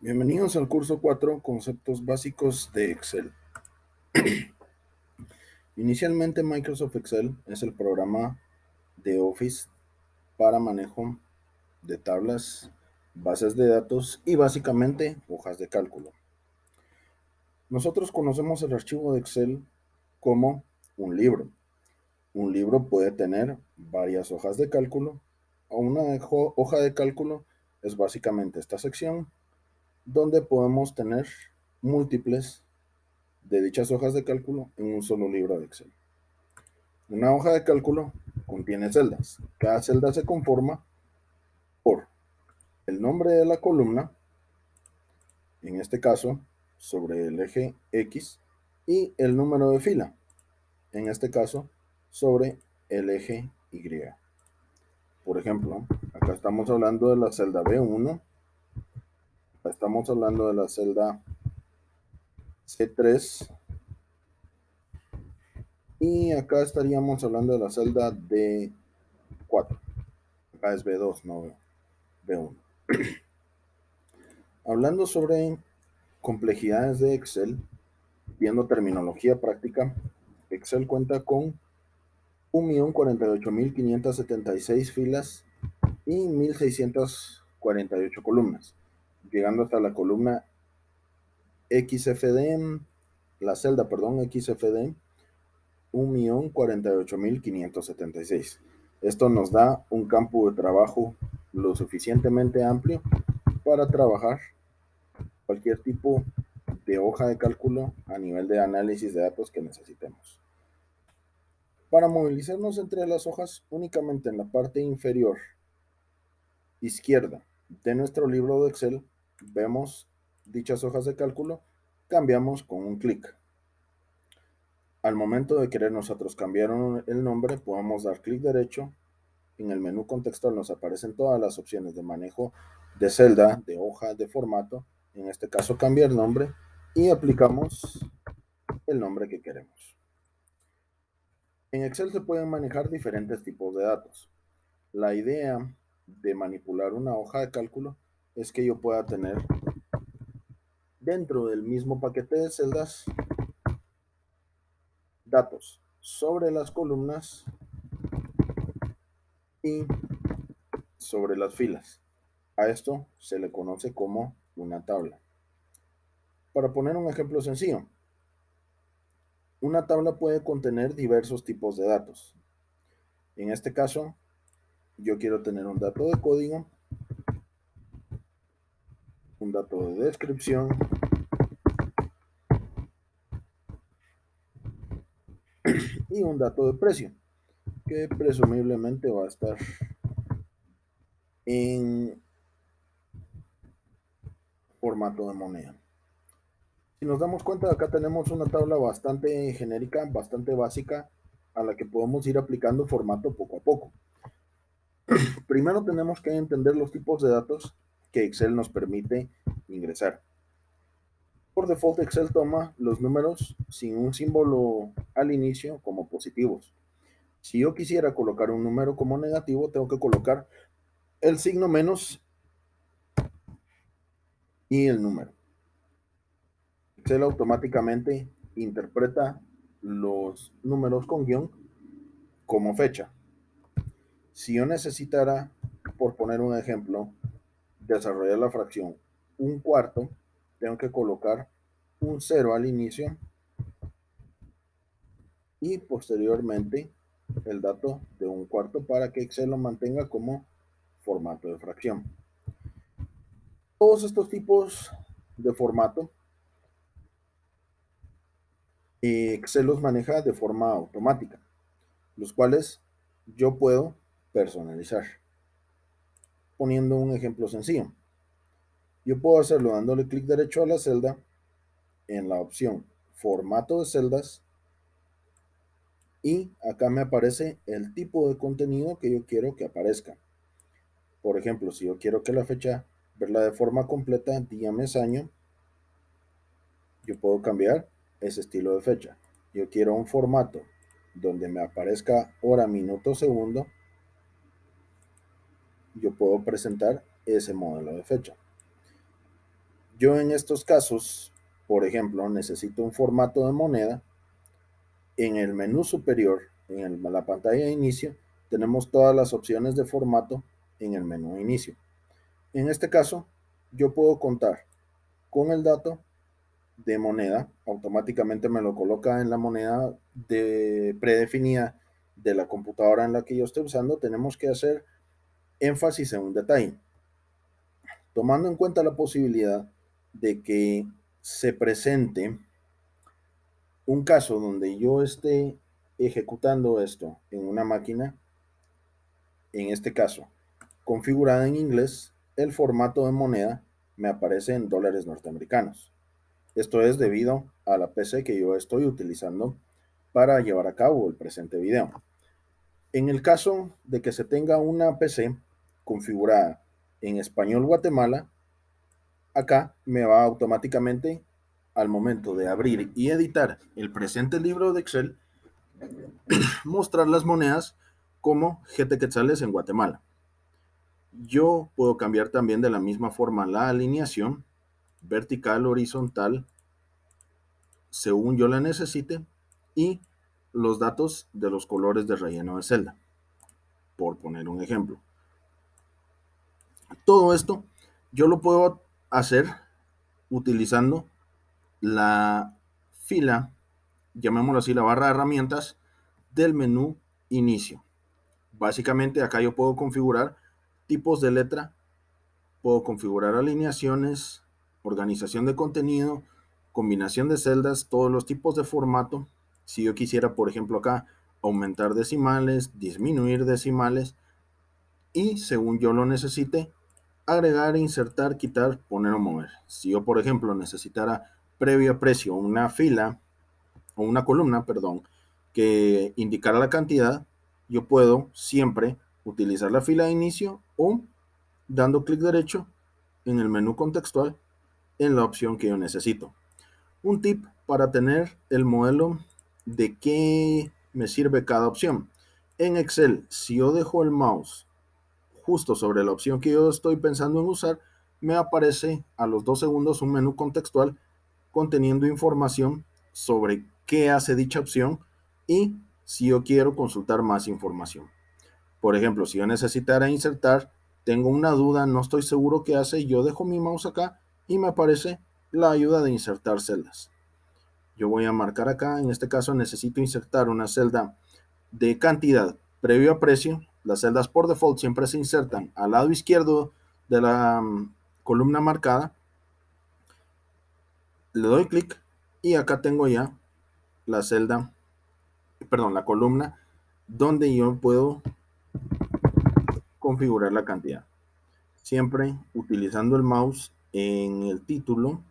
Bienvenidos al curso 4, Conceptos Básicos de Excel. Inicialmente Microsoft Excel es el programa de Office para manejo de tablas, bases de datos y básicamente hojas de cálculo. Nosotros conocemos el archivo de Excel como un libro. Un libro puede tener varias hojas de cálculo. Una hoja de cálculo es básicamente esta sección donde podemos tener múltiples de dichas hojas de cálculo en un solo libro de Excel. Una hoja de cálculo contiene celdas. Cada celda se conforma por el nombre de la columna, en este caso sobre el eje X, y el número de fila, en este caso sobre el eje Y. Por ejemplo, acá estamos hablando de la celda B1, acá estamos hablando de la celda C3, y acá estaríamos hablando de la celda D4. Acá es B2, no B1. Hablando sobre complejidades de Excel, viendo terminología práctica, Excel cuenta con 1.048.576 filas y 1.648 columnas, llegando hasta la columna XFD, la celda, XFD, 1.048.576. Esto nos da un campo de trabajo lo suficientemente amplio para trabajar cualquier tipo de hoja de cálculo a nivel de análisis de datos que necesitemos. Para movilizarnos entre las hojas, únicamente en la parte inferior izquierda de nuestro libro de Excel, vemos dichas hojas de cálculo, cambiamos con un clic. Al momento de querer nosotros cambiar el nombre, podemos dar clic derecho. En el menú contextual nos aparecen todas las opciones de manejo de celda, de hoja, de formato. En este caso, cambiar nombre y aplicamos el nombre que queremos. En Excel se pueden manejar diferentes tipos de datos. La idea de manipular una hoja de cálculo es que yo pueda tener dentro del mismo paquete de celdas datos sobre las columnas y sobre las filas. A esto se le conoce como una tabla. Para poner un ejemplo sencillo, una tabla puede contener diversos tipos de datos. En este caso, yo quiero tener un dato de código, un dato de descripción y un dato de precio, que presumiblemente va a estar en formato de moneda. Si nos damos cuenta, acá tenemos una tabla bastante genérica, bastante básica, a la que podemos ir aplicando formato poco a poco. Primero tenemos que entender los tipos de datos que Excel nos permite ingresar. Por default, Excel toma los números sin un símbolo al inicio como positivos. Si yo quisiera colocar un número como negativo, tengo que colocar el signo menos y el número. Excel automáticamente interpreta los números con guión como fecha. Si yo necesitara, por poner un ejemplo, desarrollar la fracción un cuarto, tengo que colocar un 0 al inicio y posteriormente el dato de un cuarto para que Excel lo mantenga como formato de fracción. Todos estos tipos de formato Excel los maneja de forma automática, los cuales yo puedo personalizar. Poniendo un ejemplo sencillo, yo puedo hacerlo dándole clic derecho a la celda en la opción formato de celdas y acá me aparece el tipo de contenido que yo quiero que aparezca. Por ejemplo, si yo quiero que la fecha verla de forma completa, día, mes, año, yo puedo cambiar ese estilo de fecha. Yo quiero un formato donde me aparezca hora, minuto, segundo, yo puedo presentar ese modelo de fecha. Yo en estos casos, por ejemplo, necesito un formato de moneda. En el menú superior, la pantalla de inicio, tenemos todas las opciones de formato en el menú de inicio. En este caso, yo puedo contar con el dato de moneda, automáticamente me lo coloca en la moneda predefinida de la computadora en la que yo estoy usando. Tenemos que hacer énfasis en un detalle, tomando en cuenta la posibilidad de que se presente un caso donde yo esté ejecutando esto en una máquina, en este caso configurada en inglés. El formato de moneda me aparece en dólares norteamericanos. Esto es debido a la PC que yo estoy utilizando para llevar a cabo el presente video. En el caso de que se tenga una PC configurada en español Guatemala, acá me va automáticamente, al momento de abrir y editar el presente libro de Excel, mostrar las monedas como GT Quetzales en Guatemala. Yo puedo cambiar también de la misma forma la alineación vertical, horizontal, según yo la necesite, y los datos de los colores de relleno de celda, por poner un ejemplo. Todo esto yo lo puedo hacer utilizando la fila, llamémoslo así, la barra de herramientas del menú inicio. Básicamente acá yo puedo configurar tipos de letra, puedo configurar alineaciones, organización de contenido, combinación de celdas, todos los tipos de formato. Si yo quisiera, por ejemplo, acá aumentar decimales, disminuir decimales y según yo lo necesite, agregar, insertar, quitar, poner o mover. Si yo, por ejemplo, necesitara previo a precio una fila o una columna, perdón, que indicara la cantidad, yo puedo siempre utilizar la fila de inicio o dando clic derecho en el menú contextual en la opción que yo necesito. Un tip para tener el modelo de qué me sirve cada opción. En Excel, si yo dejo el mouse justo sobre la opción que yo estoy pensando en usar, me aparece a los 2 segundos un menú contextual conteniendo información sobre qué hace dicha opción y si yo quiero consultar más información. Por ejemplo, si yo necesitara insertar, tengo una duda, no estoy seguro qué hace, yo dejo mi mouse acá y me aparece la ayuda de insertar celdas. Yo voy a marcar acá, en este caso necesito insertar una celda de cantidad previo a precio. Las celdas por default siempre se insertan al lado izquierdo de la columna marcada. Le doy clic y acá tengo ya la celda, perdón, la columna donde yo puedo configurar la cantidad. Siempre utilizando el mouse en el título,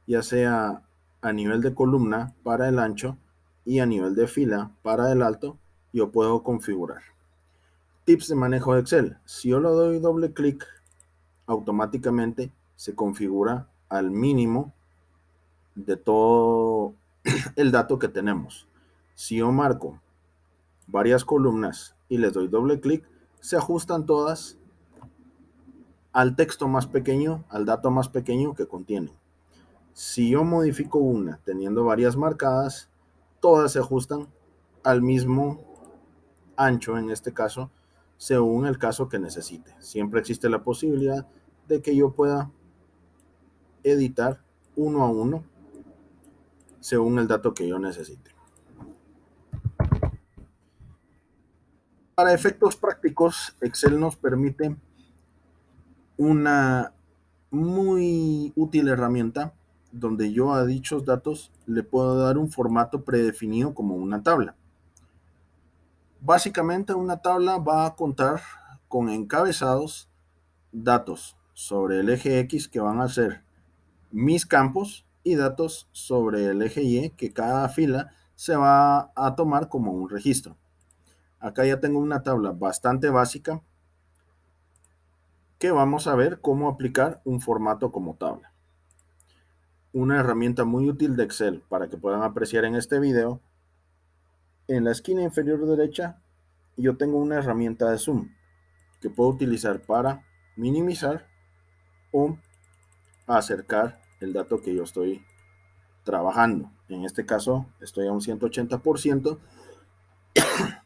ya sea a nivel de columna para el ancho y a nivel de fila para el alto, yo puedo configurar. Tips de manejo de Excel. Si yo le doy doble clic, automáticamente se configura al mínimo de todo el dato que tenemos. Si yo marco varias columnas y les doy doble clic, se ajustan todas al texto más pequeño, al dato más pequeño que contienen. Si yo modifico una teniendo varias marcadas, todas se ajustan al mismo ancho, en este caso, según el caso que necesite. Siempre existe la posibilidad de que yo pueda editar uno a uno según el dato que yo necesite. Para efectos prácticos, Excel nos permite una muy útil herramienta donde yo a dichos datos le puedo dar un formato predefinido como una tabla. Básicamente una tabla va a contar con encabezados, datos sobre el eje X que van a ser mis campos y datos sobre el eje Y que cada fila se va a tomar como un registro. Acá ya tengo una tabla bastante básica que vamos a ver cómo aplicar un formato como tabla. Una herramienta muy útil de Excel para que puedan apreciar en este video. En la esquina inferior derecha yo tengo una herramienta de zoom que puedo utilizar para minimizar o a acercar el dato que yo estoy trabajando. En este caso estoy a un 180%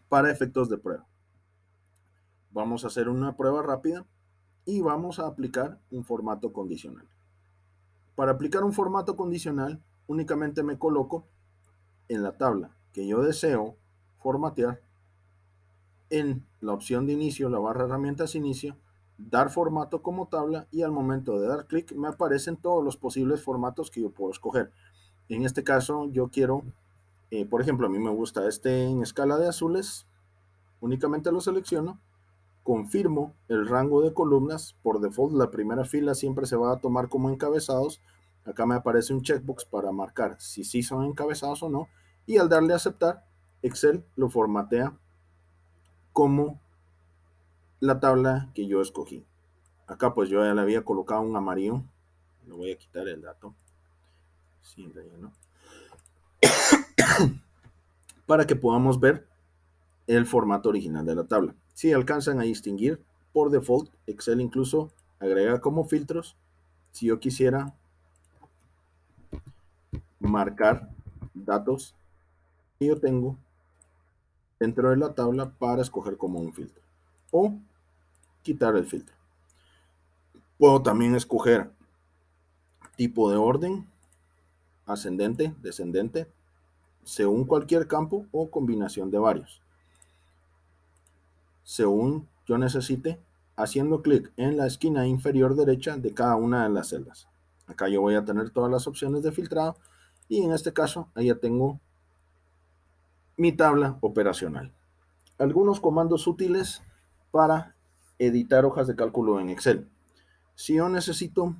para efectos de prueba. Vamos a hacer una prueba rápida y vamos a aplicar un formato condicional. Para aplicar un formato condicional, únicamente me coloco en la tabla que yo deseo formatear, en la opción de inicio, la barra herramientas inicio, dar formato como tabla, y al momento de dar clic me aparecen todos los posibles formatos que yo puedo escoger. En este caso yo quiero, por ejemplo, a mí me gusta este en escala de azules. Únicamente lo selecciono, confirmo el rango de columnas. Por default la primera fila siempre se va a tomar como encabezados. Acá me aparece un checkbox para marcar si sí son encabezados o no, y al darle a aceptar, Excel lo formatea como la tabla que yo escogí. Acá pues yo ya le había colocado un amarillo. Le voy a quitar el dato sin relleno para que podamos ver el formato original de la tabla. Si alcanzan a distinguir, por default Excel incluso agrega como filtros si yo quisiera marcar datos que yo tengo dentro de la tabla para escoger como un filtro o quitar el filtro. Puedo también escoger tipo de orden, ascendente, descendente, según cualquier campo o combinación de varios, según yo necesite, haciendo clic en la esquina inferior derecha de cada una de las celdas. Acá yo voy a tener todas las opciones de filtrado y en este caso ahí ya tengo mi tabla operacional. Algunos comandos útiles para editar hojas de cálculo en Excel. Si yo necesito,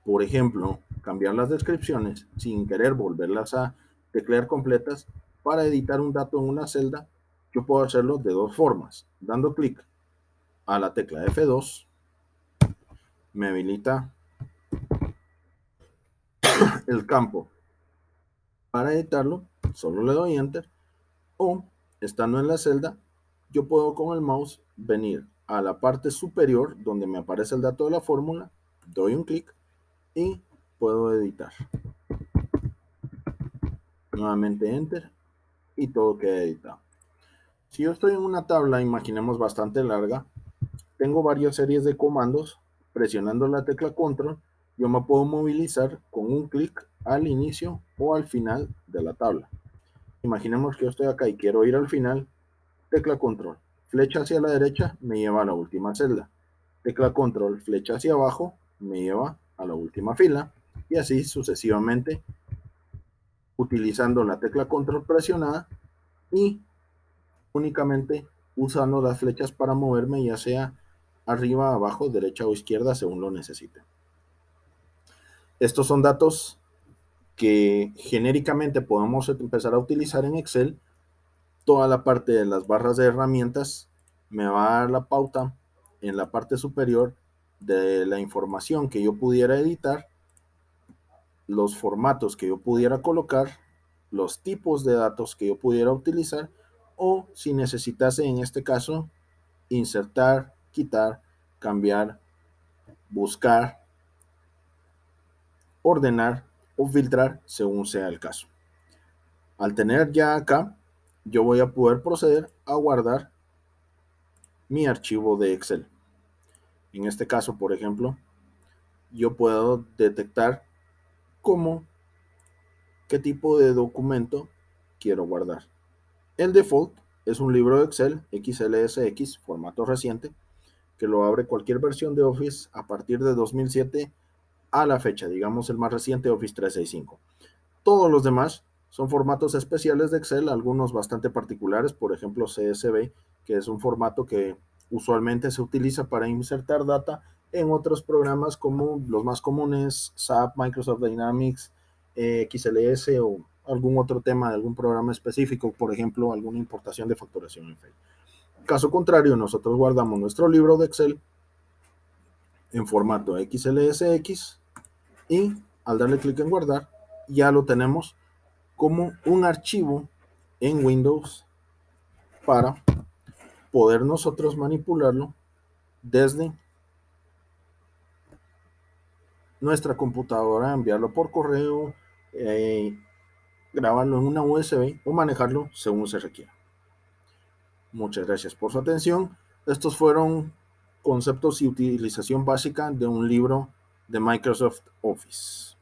por ejemplo, cambiar las descripciones sin querer volverlas a teclear completas, para editar un dato en una celda, yo puedo hacerlo de dos formas. Dando clic a la tecla F2, me habilita el campo para editarlo, solo le doy Enter, o estando en la celda, yo puedo con el mouse venir a la parte superior donde me aparece el dato de la fórmula, doy un clic y puedo editar. Nuevamente Enter y todo queda editado. Si yo estoy en una tabla, imaginemos bastante larga, tengo varias series de comandos. Presionando la tecla Control, yo me puedo movilizar con un clic al inicio o al final de la tabla. Imaginemos que yo estoy acá y quiero ir al final, tecla Control, flecha hacia la derecha, me lleva a la última celda. Tecla Control, flecha hacia abajo, me lleva a la última fila, y así sucesivamente, utilizando la tecla Control presionada y únicamente usando las flechas para moverme, ya sea arriba, abajo, derecha o izquierda, según lo necesite. Estos son datos que genéricamente podemos empezar a utilizar en Excel. Toda la parte de las barras de herramientas me va a dar la pauta en la parte superior de la información que yo pudiera editar, los formatos que yo pudiera colocar, los tipos de datos que yo pudiera utilizar, o si necesitase en este caso insertar, quitar, cambiar, buscar, ordenar o filtrar según sea el caso. Al tener ya acá, yo voy a poder proceder a guardar mi archivo de Excel. En este caso, por ejemplo, yo puedo detectar cómo, qué tipo de documento quiero guardar. El default es un libro de Excel XLSX, formato reciente, que lo abre cualquier versión de Office a partir de 2007 a la fecha, digamos el más reciente, Office 365. Todos los demás son formatos especiales de Excel, algunos bastante particulares, por ejemplo CSV, que es un formato que usualmente se utiliza para insertar data en otros programas como los más comunes, SAP, Microsoft Dynamics, XLS o algún otro tema de algún programa específico, por ejemplo, alguna importación de facturación en Excel. Caso contrario, nosotros guardamos nuestro libro de Excel en formato XLSX y al darle clic en guardar, ya lo tenemos como un archivo en Windows para poder nosotros manipularlo desde nuestra computadora, enviarlo por correo, grabarlo en una USB o manejarlo según se requiera. Muchas gracias por su atención. Estos fueron conceptos y utilización básica de un libro de Microsoft Office.